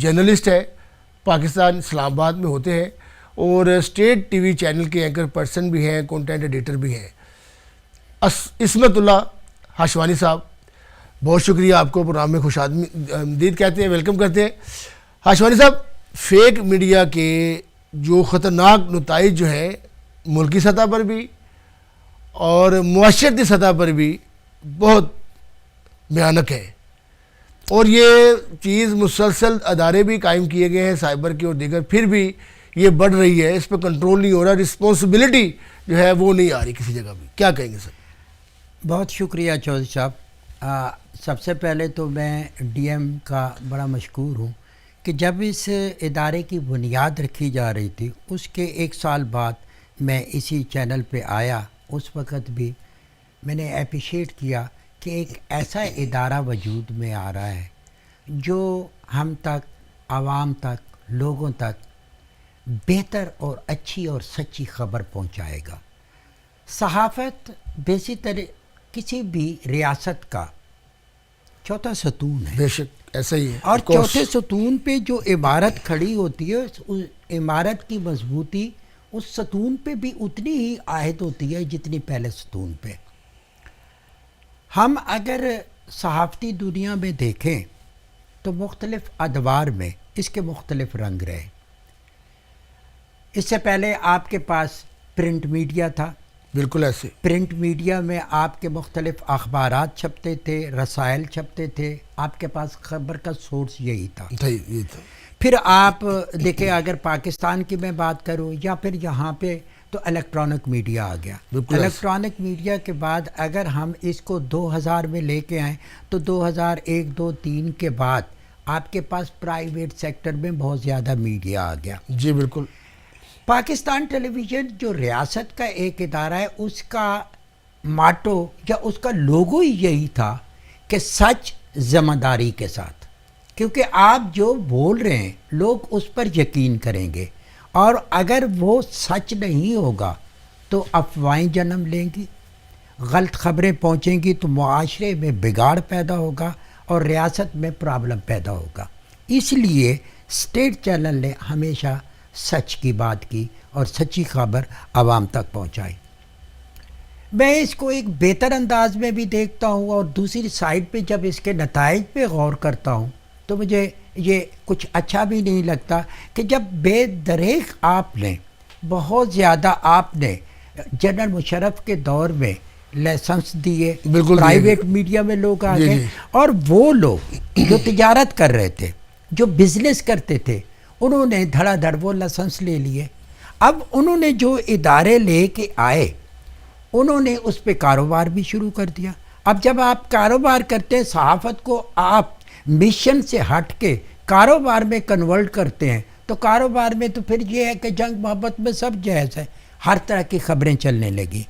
Journalist ہے, پاکستان اسلام آباد میں ہوتے ہیں, اور اسٹیٹ ٹی وی چینل کے اینکر پرسن بھی ہیں, کنٹینٹ ایڈیٹر بھی ہیں. عصمت اللہ ہاشوانی صاحب, بہت شکریہ آپ کو پروگرام میں خوش آمدید کہتے ہیں, ویلکم کرتے ہیں. ہاشوانی صاحب, فیک میڈیا کے جو خطرناک نتائج جو ہیں ملکی سطح پر بھی اور معاشرتی سطح پر بھی بہت بھیانک ہے, اور یہ چیز مسلسل ادارے بھی قائم کیے گئے ہیں سائبر کے اور دیگر, پھر بھی یہ بڑھ رہی ہے, اس پہ کنٹرول نہیں ہو رہا, رسپانسبلٹی جو ہے وہ نہیں آ رہی کسی جگہ بھی. کیا کہیں گے سر؟ بہت شکریہ چودھری صاحب. سب سے پہلے تو میں ڈی ایم کا بڑا مشکور ہوں کہ جب اس ادارے کی بنیاد رکھی جا رہی تھی اس کے 1 سال بعد میں اسی چینل پہ آیا, اس وقت بھی میں نے اپریشیٹ کیا کہ ایک ایسا ادارہ وجود میں آ رہا ہے جو ہم تک, عوام تک, لوگوں تک بہتر اور اچھی اور سچی خبر پہنچائے گا. صحافت بیسیکلی کسی بھی ریاست کا چوتھا ستون ہے. بے شک ایسا ہی ہے. اور چوتھے ستون پہ جو عمارت کھڑی ہوتی ہے اس عمارت کی مضبوطی اس ستون پہ بھی اتنی ہی عائد ہوتی ہے جتنی پہلے ستون پہ. ہم اگر صحافتی دنیا میں دیکھیں تو مختلف ادوار میں اس کے مختلف رنگ رہے. اس سے پہلے آپ کے پاس پرنٹ میڈیا تھا. بالکل ایسے. پرنٹ میڈیا میں آپ کے مختلف اخبارات چھپتے تھے, رسائل چھپتے تھے, آپ کے پاس خبر کا سورس یہی تھا. پھر آپ دیکھیں, اگر پاکستان کی میں بات کروں یا پھر یہاں پہ, تو الیکٹرانک میڈیا آ گیا. الیکٹرانک میڈیا کے بعد اگر ہم اس کو 2000 میں لے کے آئیں تو 2001, 2, 3 کے بعد آپ کے پاس پرائیویٹ سیکٹر میں بہت زیادہ میڈیا آ گیا. جی بالکل. پاکستان ٹیلی ویژن جو ریاست کا ایک ادارہ ہے, اس کا ماٹو یا اس کا لوگو ہی یہی تھا کہ سچ ذمہ داری کے ساتھ, کیونکہ آپ جو بول رہے ہیں لوگ اس پر یقین کریں گے, اور اگر وہ سچ نہیں ہوگا تو افواہیں جنم لیں گی, غلط خبریں پہنچیں گی تو معاشرے میں بگاڑ پیدا ہوگا اور ریاست میں پرابلم پیدا ہوگا. اس لیے اسٹیٹ چینل نے ہمیشہ سچ کی بات کی اور سچی خبر عوام تک پہنچائی. میں اس کو ایک بہتر انداز میں بھی دیکھتا ہوں, اور دوسری سائڈ پہ جب اس کے نتائج پہ غور کرتا ہوں تو مجھے یہ کچھ اچھا بھی نہیں لگتا کہ جب بے دریغ آپ نے بہت زیادہ آپ نے جنرل مشرف کے دور میں لائسنس دیے, پرائیویٹ میڈیا میں لوگ آ گئے, اور وہ لوگ جو تجارت کر رہے تھے, جو بزنس کرتے تھے, انہوں نے دھڑا دھڑ وہ لائسنس لے لیے. اب انہوں نے جو ادارے لے کے آئے انہوں نے اس پہ کاروبار بھی شروع کر دیا. اب جب آپ کاروبار کرتے ہیں, صحافت کو آپ مشن سے ہٹ کے کاروبار میں کنورٹ کرتے ہیں, تو کاروبار میں تو پھر یہ ہے کہ جنگ محبت میں سب جائز ہے, ہر طرح کی خبریں چلنے لگی.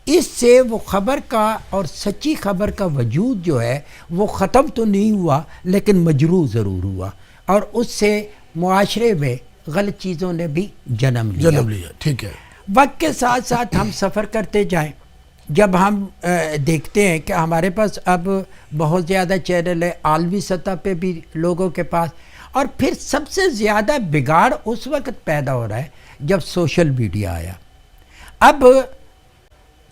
اس سے وہ خبر کا اور سچی خبر کا وجود جو ہے وہ ختم تو نہیں ہوا, لیکن مجروح ضرور ہوا, اور اس سے معاشرے میں غلط چیزوں نے بھی جنم لیا. ٹھیک ہے. وقت کے ساتھ ساتھ ہم سفر کرتے جائیں, جب ہم دیکھتے ہیں کہ ہمارے پاس اب بہت زیادہ چینل ہے عالمی سطح پہ بھی لوگوں کے پاس, اور پھر سب سے زیادہ بگاڑ اس وقت پیدا ہو رہا ہے جب سوشل میڈیا آیا. اب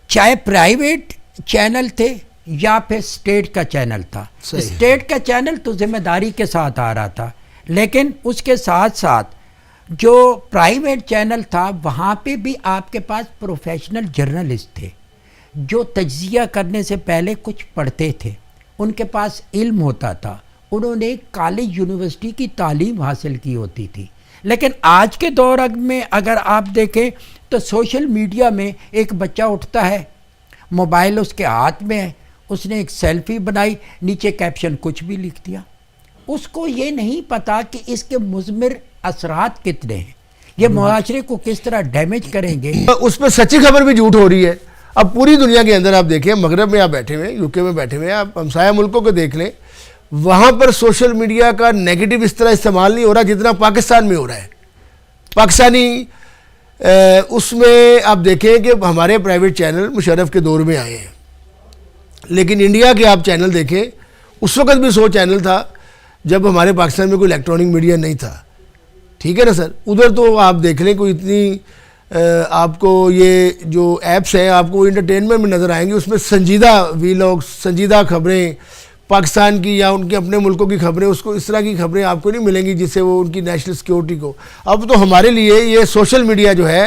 چاہے پرائیویٹ چینل تھے یا پھر اسٹیٹ کا چینل تھا, اسٹیٹ کا چینل تو ذمہ داری کے ساتھ آ رہا تھا, لیکن اس کے ساتھ ساتھ جو پرائیویٹ چینل تھا وہاں پہ بھی آپ کے پاس پروفیشنل جرنلسٹ تھے جو تجزیہ کرنے سے پہلے کچھ پڑھتے تھے, ان کے پاس علم ہوتا تھا, انہوں نے کالج یونیورسٹی کی تعلیم حاصل کی ہوتی تھی. لیکن آج کے دور میں اگر آپ دیکھیں تو سوشل میڈیا میں ایک بچہ اٹھتا ہے, موبائل اس کے ہاتھ میں ہے, اس نے ایک سیلفی بنائی, نیچے کیپشن کچھ بھی لکھ دیا. اس کو یہ نہیں پتا کہ اس کے مضمر اثرات کتنے ہیں, یہ معاشرے کو کس طرح ڈیمیج کریں گے. اس پہ سچی خبر بھی جھوٹ ہو رہی ہے. اب پوری دنیا کے اندر آپ دیکھیں, مغرب میں آپ بیٹھے ہوئے, یو کے میں بیٹھے ہوئے, آپ ہمسایہ ملکوں کو دیکھ لیں, وہاں پر سوشل میڈیا کا نیگیٹو اس طرح استعمال نہیں ہو رہا جتنا پاکستان میں ہو رہا ہے. پاکستانی اس میں آپ دیکھیں کہ ہمارے پرائیویٹ چینل مشرف کے دور میں آئے ہیں, لیکن انڈیا کے آپ چینل دیکھیں, اس وقت بھی 100 چینل تھا, جب ہمارے پاکستان میں کوئی الیکٹرانک میڈیا نہیں تھا. ٹھیک ہے نا سر, ادھر تو آپ دیکھ لیں کوئی اتنی آپ کو یہ جو ایپس ہیں آپ کو انٹرٹینمنٹ میں نظر آئیں گے, اس میں سنجیدہ ویلاگ, سنجیدہ خبریں پاکستان کی یا ان کے اپنے ملکوں کی خبریں, اس کو اس طرح کی خبریں آپ کو نہیں ملیں گی جس سے وہ ان کی نیشنل سیکیورٹی کو. اب تو ہمارے لیے یہ سوشل میڈیا جو ہے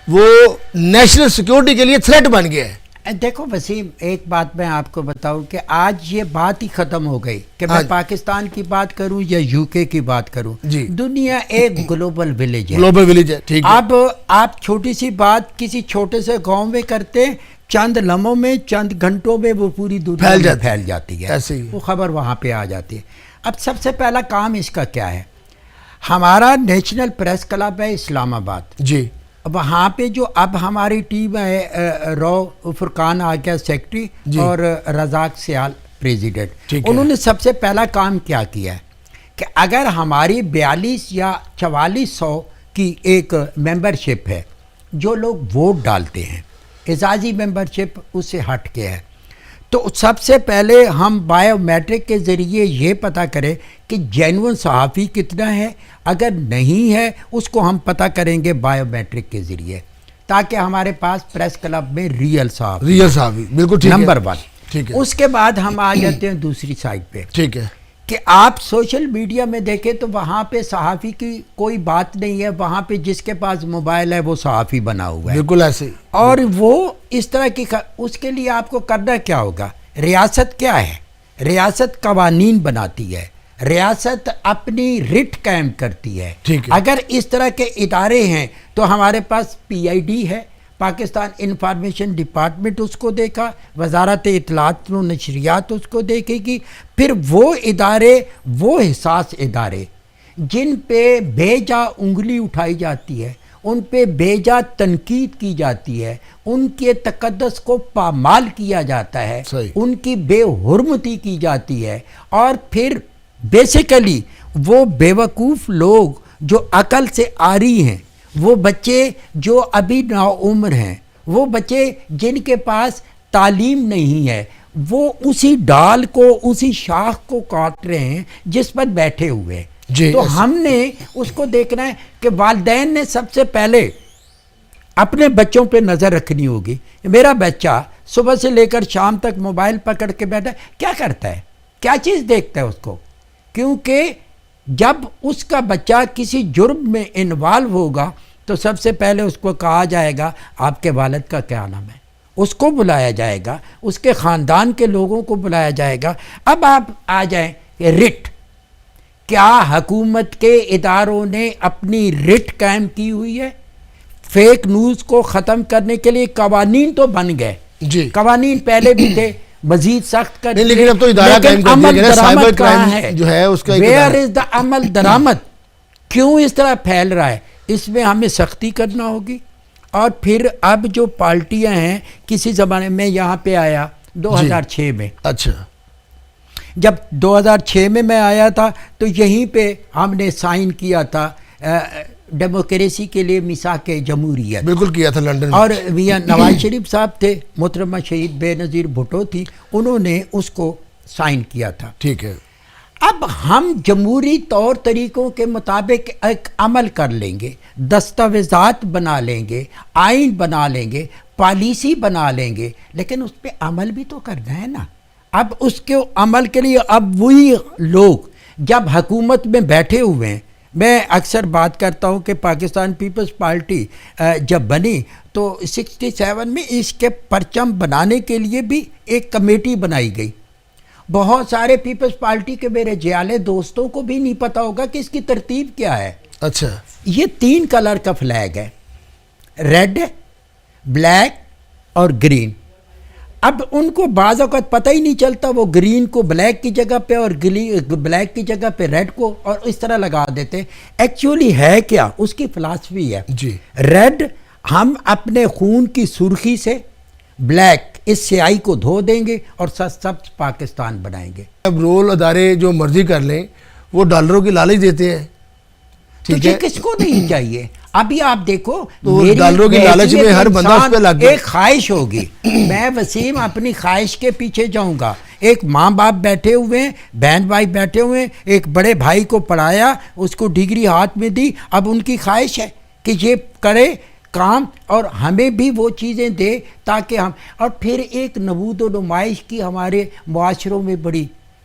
وہ نیشنل سیکیورٹی کے لیے تھریٹ بن گیا ہے. دیکھو وسیم, ایک بات میں آپ کو بتاؤں کہ آج یہ بات ہی ختم ہو گئی کہ میں پاکستان کی بات کروں یا یو کے کی بات کروں. دنیا ایک گلوبل ولیج ہے, گلوبل ولیج ہے. ٹھیک ہے, اب آپ چھوٹی سی بات کسی چھوٹے سے گاؤں میں کرتے ہیں, چند لمحوں میں, چند گھنٹوں میں وہ پوری دنیا میں پھیل جاتی ہے, وہ خبر وہاں پہ آ جاتی ہے. اب سب سے پہلا کام اس کا کیا ہے, ہمارا نیشنل پریس کلب ہے اسلام آباد. جی, وہاں پہ جو اب ہماری ٹیم ہے, رو فرقان آ گیا سیکٹری اور رزاق سیال پریزیڈنٹ, انہوں نے سب سے پہلا کام کیا ہے کہ اگر ہماری 42 یا 4400 کی ایک ممبرشپ ہے, جو لوگ ووٹ ڈالتے ہیں, اعزازی ممبرشپ اس سے ہٹ کے ہے, تو سب سے پہلے ہم بائیو میٹرک کے ذریعے یہ پتہ کریں کہ جینون صحافی کتنا ہے, اگر نہیں ہے اس کو ہم پتہ کریں گے بائیو میٹرک کے ذریعے, تاکہ ہمارے پاس پریس کلب میں ریئل صحافی, بالکل ٹھیک ہے, نمبر 1. ٹھیک ہے, اس کے بعد ہم آ جاتے ہیں دوسری سائڈ پہ. ٹھیک ہے, کہ آپ سوشل میڈیا میں دیکھیں تو وہاں پہ صحافی کی کوئی بات نہیں ہے, وہاں پہ جس کے پاس موبائل ہے وہ صحافی بنا ہوا ہے, بالکل ایسے. اور وہ اس طرح کی, اس کے لیے آپ کو کرنا کیا ہوگا, ریاست کیا ہے, ریاست قوانین بناتی ہے, ریاست اپنی رٹ قائم کرتی ہے. اگر اس طرح کے ادارے ہیں تو ہمارے پاس PID ہے, پاکستان انفارمیشن ڈپارٹمنٹ اس کو دیکھا, وزارت اطلاعات و نشریات اس کو دیکھے گی. پھر وہ ادارے, وہ حساس ادارے جن پہ بے جا انگلی اٹھائی جاتی ہے, ان پہ بے جا تنقید کی جاتی ہے, ان کے تقدس کو پامال کیا جاتا ہے, ان کی بے حرمتی کی جاتی ہے, اور پھر بیسیکلی وہ بیوقوف لوگ جو عقل سے عاری ہیں, وہ بچے جو ابھی ناعمر ہیں, وہ بچے جن کے پاس تعلیم نہیں ہے, وہ اسی ڈال کو, اسی شاخ کو کاٹ رہے ہیں جس پر بیٹھے ہوئے ہیں. تو ہم نے اس کو دیکھنا ہے کہ والدین نے سب سے پہلے اپنے بچوں پہ نظر رکھنی ہوگی. میرا بچہ صبح سے لے کر شام تک موبائل پکڑ کے بیٹھا ہے, کیا کرتا ہے, کیا چیز دیکھتا ہے اس کو, کیونکہ جب اس کا بچہ کسی جرم میں انوالو ہوگا تو سب سے پہلے اس کو کہا جائے گا آپ کے والد کا کیا نام ہے, اس کو بلایا جائے گا, اس کے خاندان کے لوگوں کو بلایا جائے گا. اب آپ آ جائیں کہ رٹ, کیا حکومت کے اداروں نے اپنی رٹ قائم کی ہوئی ہے؟ فیک نیوز کو ختم کرنے کے لیے قوانین تو بن گئے, قوانین پہلے بھی تھے, مزید سخت کر, لیکن اب تو ادارہ قائم کر دیا گیا, سائبر کرائم جو ہے اس کا ویئر از دا عمل درآمد, کیوں اس طرح پھیل رہا ہے, اس میں ہمیں سختی کرنا ہوگی. اور پھر اب جو پارٹیاں ہیں, کسی زمانے میں یہاں پہ آیا 2006 میں, اچھا جب 2006 میں آیا تھا تو یہیں پہ ہم نے سائن کیا تھا ڈیموکریسی کے لیے میثاق جمہوریت, بالکل کیا تھا لنڈن, اور میاں نواز شریف صاحب تھے, محترمہ شہید بے نظیر بھٹو تھی, انہوں نے اس کو سائن کیا تھا. ٹھیک ہے, اب ہم جمہوری طور طریقوں کے مطابق ایک عمل کر لیں گے, دستاویزات بنا لیں گے, آئین بنا لیں گے, پالیسی بنا لیں گے, لیکن اس پہ عمل بھی تو کرنا ہے نا. اب اس کے عمل کے لیے اب وہی لوگ جب حکومت میں بیٹھے ہوئے ہیں, میں اکثر بات کرتا ہوں کہ پاکستان پیپلز پارٹی جب بنی تو 67 میں اس کے پرچم بنانے کے لیے بھی ایک کمیٹی بنائی گئی. بہت سارے پیپلز پارٹی کے میرے جیالے دوستوں کو بھی نہیں پتا ہوگا کہ اس کی ترتیب کیا ہے. اچھا, یہ 3 کلر کا فلیگ ہے, ریڈ, بلیک اور گرین. اب ان کو بعض اوقات پتہ ہی نہیں چلتا, وہ گرین کو بلیک کی جگہ پہ اور بلیک کی جگہ پہ ریڈ کو اور اس طرح لگا دیتے. ایکچولی ہے کیا, اس کی فلاسفی ہے, ریڈ ہم اپنے خون کی سرخی سے, بلیک اس سیاہی کو دھو دیں گے اور سبز پاکستان بنائیں گے. اب رول ادارے جو مرضی کر لیں, وہ ڈالروں کی لالچ دیتے ہیں. ٹھیک ہے, کس کو نہیں چاہیے. ابھی آپ دیکھو, ڈالروں کی لالچ میں ہر بندہ اس پہ لگ گیا. ایک خواہش ہوگی, میں وسیم اپنی خواہش کے پیچھے جاؤں گا, ایک ماں باپ بیٹھے ہوئے ہیں, بہن بھائی بیٹھے ہوئے ہیں, ایک بڑے بھائی کو پڑھایا, اس کو ڈگری ہاتھ میں دی, اب ان کی خواہش ہے کہ یہ کرے کام اور ہمیں بھی وہ چیزیں دے تاکہ ہم, اور پھر ایک نمود و نمائش کی ہمارے معاشروں میں بڑی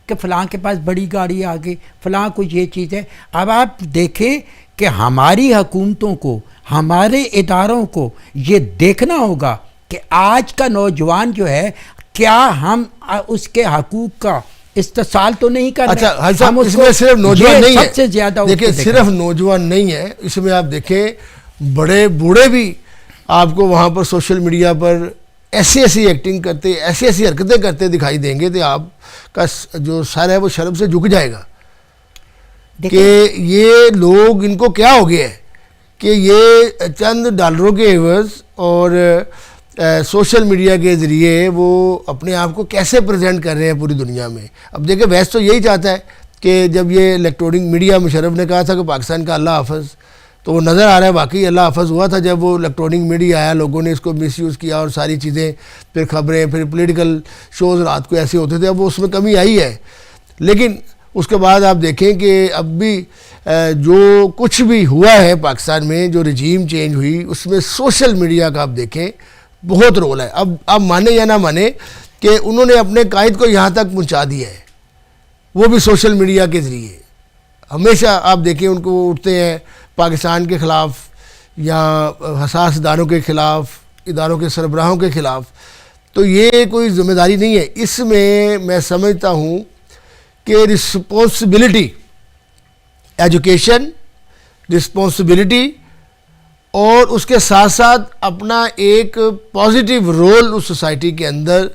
کہ فلاں کے پاس بڑی گاڑی آ گئی, فلاں کو یہ چیز ہے. اب آپ دیکھیں کہ ہماری حکومتوں کو, ہمارے اداروں کو یہ دیکھنا ہوگا کہ آج کا نوجوان جو ہے کیا ہم اس کے حقوق کا استحصال تو نہیں کر رہے. اچھا حاجی صاحب, اس میں صرف نوجوان نہیں ہے, سب سے زیادہ دیکھیں صرف نوجوان نہیں ہے, اس میں آپ دیکھیں بڑے بوڑھے بھی آپ کو وہاں پر سوشل میڈیا پر ایسی ایسی ایکٹنگ کرتے, ایسی ایسی حرکتیں کرتے دکھائی دیں گے کہ آپ کا جو سر ہے وہ شرم سے جھک جائے گا کہ یہ لوگ, ان کو کیا ہو گیا ہے کہ یہ چند ڈالروں کے عوض اور سوشل میڈیا کے ذریعے وہ اپنے آپ کو کیسے پریزنٹ کر رہے ہیں پوری دنیا میں. اب دیکھیں ویسے تو یہی چاہتا ہے کہ جب یہ الیکٹرونک میڈیا مشرف نے کہا تھا کہ پاکستان کا اللہ حافظ, تو وہ نظر آ رہا ہے واقعی اللہ حافظ ہوا تھا جب وہ الیکٹرونک میڈیا آیا, لوگوں نے اس کو مس یوز کیا اور ساری چیزیں, پھر خبریں, پھر پولیٹیکل شوز رات کو ایسے ہوتے تھے, اب وہ اس میں کمی آئی ہے. لیکن اس کے بعد آپ دیکھیں کہ اب بھی جو کچھ بھی ہوا ہے پاکستان میں, جو رجیم چینج ہوئی, اس میں سوشل میڈیا کا آپ دیکھیں بہت رول ہے. اب آپ مانیں یا نہ مانیں کہ انہوں نے اپنے قائد کو یہاں تک پہنچا دیا ہے, وہ بھی سوشل میڈیا کے ذریعے. ہمیشہ آپ دیکھیں ان کو اٹھتے ہیں پاکستان کے خلاف یا حساس اداروں کے خلاف, اداروں کے سربراہوں کے خلاف, تو یہ کوئی ذمہ داری نہیں ہے. اس میں سمجھتا ہوں کہ رسپانسبلٹی, ایجوکیشن, رسپانسبلٹی اور اس کے ساتھ ساتھ اپنا ایک پازیٹیو رول اس سوسائٹی کے اندر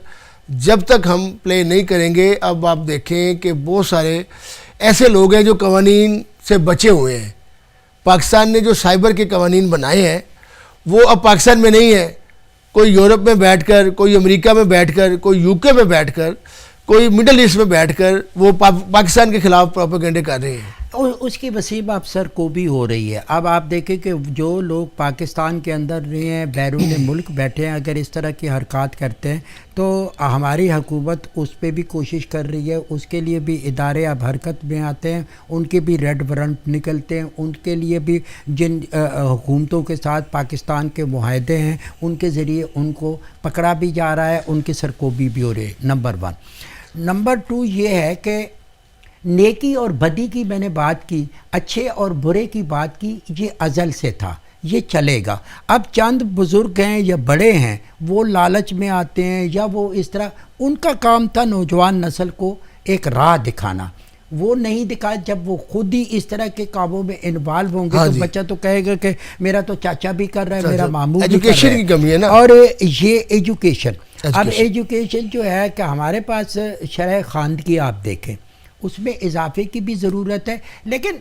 جب تک ہم پلے نہیں کریں گے. اب آپ دیکھیں کہ بہت سارے ایسے لوگ ہیں جو قوانین سے بچے ہوئے ہیں. پاکستان نے جو سائبر کے قوانین بنائے ہیں وہ اب پاکستان میں نہیں ہے. کوئی یورپ میں بیٹھ کر, کوئی امریکہ میں بیٹھ کر, کوئی یو کے میں بیٹھ کر, کوئی مڈل ایسٹ میں بیٹھ کر وہ پاکستان کے خلاف پروپیگنڈے کر رہے ہیں. اس کی وسیع افسر کو بھی ہو رہی ہے. اب آپ دیکھیں کہ جو لوگ پاکستان کے اندر رہے ہیں, بیرون ملک بیٹھے ہیں, اگر اس طرح کی حرکات کرتے ہیں تو ہماری حکومت اس پہ بھی کوشش کر رہی ہے. اس کے لیے بھی ادارے اب حرکت میں آتے ہیں, ان کے بھی ریڈ وارنٹ نکلتے ہیں, ان کے لیے بھی جن حکومتوں کے ساتھ پاکستان کے معاہدے ہیں ان کے ذریعے ان کو پکڑا بھی جا رہا ہے, ان کی سرکوبی بھی ہو رہی ہے. نمبر 1. نمبر 2 یہ ہے کہ نیکی اور بدی کی میں نے بات کی, اچھے اور برے کی بات کی, یہ ازل سے تھا, یہ چلے گا. اب چند بزرگ ہیں یا بڑے ہیں وہ لالچ میں آتے ہیں یا وہ اس طرح, ان کا کام تھا نوجوان نسل کو ایک راہ دکھانا. وہ نہیں دکھا, جب وہ خود ہی اس طرح کے کاموں میں انوالو ہوں گے تو بچہ تو کہے گا کہ میرا تو چاچا بھی کر رہا ہے, میرا ماموں بھی کر رہا ہے. ایجوکیشن کی کمی ہے نا. اور یہ ایجوکیشن, اب ایجوکیشن جو ہے کہ ہمارے پاس شرح خواندگی آپ دیکھیں اس میں اضافے کی بھی ضرورت ہے. لیکن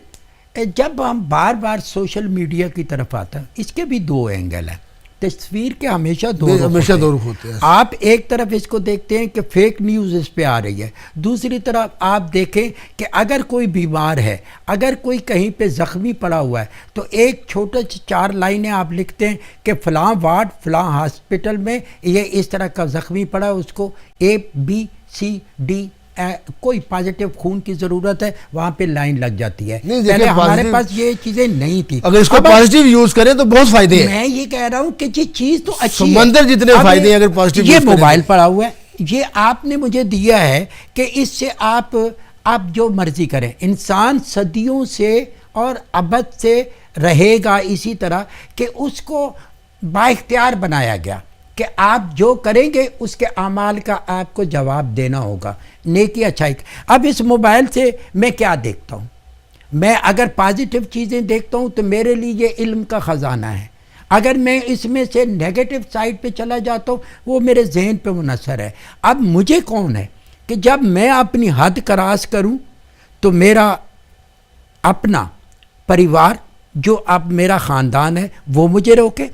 جب ہم بار بار سوشل میڈیا کی طرف آتا ہے, اس کے بھی 2 اینگل ہیں. تصویر کے ہمیشہ دو رخ ہوتے ہیں. آپ ایک طرف اس کو دیکھتے ہیں کہ فیک نیوز اس پہ آ رہی ہے, دوسری طرف آپ دیکھیں کہ اگر کوئی بیمار ہے, اگر کوئی کہیں پہ زخمی پڑا ہوا ہے تو ایک چھوٹا 4 لائنیں آپ لکھتے ہیں کہ فلاں وارڈ فلاں ہاسپٹل میں یہ اس طرح کا زخمی پڑا, اس کو ABCD کوئی پازیٹیو خون کی ضرورت ہے, وہاں پہ لائن لگ جاتی ہے. پہلے ہمارے پاس یہ چیزیں نہیں تھی. اگر اس کو پازیٹیو یوز کریں تو بہت فائدے ہیں. میں یہ کہہ رہا ہوں کہ یہ چیز تو اچھی ہے, سمندر جتنے فائدے ہیں اگر پازیٹیو یوز یہ کریں. موبائل پڑا ہوا ہے, یہ آپ نے مجھے دیا ہے کہ اس سے آپ جو مرضی کریں. انسان صدیوں سے اور ابد سے رہے گا اسی طرح کہ اس کو بااختیار بنایا گیا کہ آپ جو کریں گے اس کے اعمال کا آپ کو جواب دینا ہوگا, نیکی اچھائی. اب اس موبائل سے میں کیا دیکھتا ہوں, میں اگر پازیٹیو چیزیں دیکھتا ہوں تو میرے لیے یہ علم کا خزانہ ہے. اگر میں اس میں سے نیگیٹو سائڈ پہ چلا جاتا ہوں وہ میرے ذہن پہ منحصر ہے. اب مجھے کون ہے کہ جب میں اپنی حد کراس کروں تو میرا اپنا پریوار جو اب میرا خاندان ہے وہ مجھے روکے,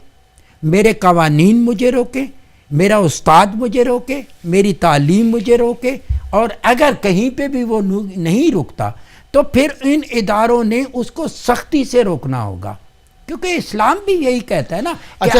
میرے قوانین مجھے روکیں, میرا استاد مجھے روکے, میری تعلیم مجھے روکے, اور اگر کہیں پہ بھی وہ نہیں رکتا تو پھر ان اداروں نے اس کو سختی سے روکنا ہوگا, کیونکہ اسلام بھی یہی کہتا ہے نا کہ